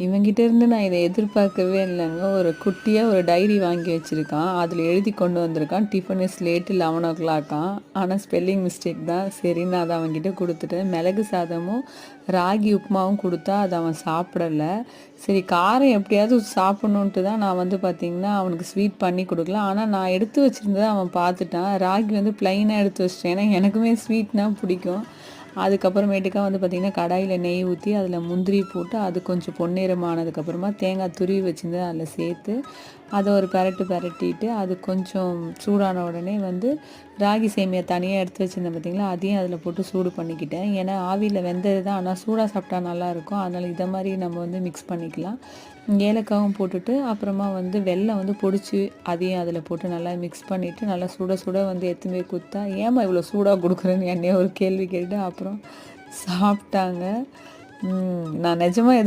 இவங்கிட்ட இருந்து நான் இதை எதிர்பார்க்கவே இல்லைங்க. ஒரு குட்டியாக ஒரு டைரி வாங்கி வச்சுருக்கான். அதில் எழுதி கொண்டு வந்திருக்கான். Tiffin is late 11 o'clock. ஆனால் ஸ்பெல்லிங் மிஸ்டேக் தான். சரி நான் அதை அவன்கிட்ட கொடுத்துட்டேன். மிளகு சாதமும் ராகி உப்புமாவும் கொடுத்தா அதை அவன் சாப்பிடலை. சரி காரம் எப்படியாவது சாப்பிட்ணுன்ட்டு தான் நான் வந்து பார்த்திங்கன்னா அவனுக்கு ஸ்வீட் பண்ணி கொடுக்கல. ஆனால் நான் எடுத்து வச்சுருந்ததை அவன் பார்த்துட்டான். ராகி வந்து ப்ளைனாக எடுத்து வச்சிட்டேன். ஏன்னா எனக்குமே ஸ்வீட்னால் பிடிக்கும். அதுக்கப்புறமேட்டுக்கா வந்து பார்த்திங்கன்னா கடாயில் நெய் ஊற்றி அதில் முந்திரி போட்டு அது கொஞ்சம் பொன்னிறமானதுக்கப்புறமா தேங்காய் துருவி வச்சுருந்து அதில் சேர்த்து அதை ஒரு பிரட்டிட்டு அது கொஞ்சம் சூடான உடனே வந்து ராகி சேமியா தனியாக எடுத்து வச்சுருந்தேன் பார்த்திங்களா, அதையும் அதில் போட்டு சூடு பண்ணிக்கிட்டேன். ஏன்னா ஆவியில் வெந்தது தான், ஆனால் சூடாக சாப்பிட்டா நல்லாயிருக்கும். அதனால் இதை மாதிரி நம்ம வந்து மிக்ஸ் பண்ணிக்கலாம். ஏலக்காவும் போட்டுட்டு அப்புறமா வந்து வெல்லம் வந்து பொடிச்சு அதையும் அதில் போட்டு நல்லா மிக்ஸ் பண்ணிவிட்டு நல்லா சுட சுட வந்து எடுத்துன்னு போய் கொடுத்தா, ஏம்மா இவ்வளோ சூடாக கொடுக்குறேன்னு என்னையே ஒரு கேள்வி கேட்டு அப்புறம் சாப்பிட்டாங்க. நான் நிஜமாக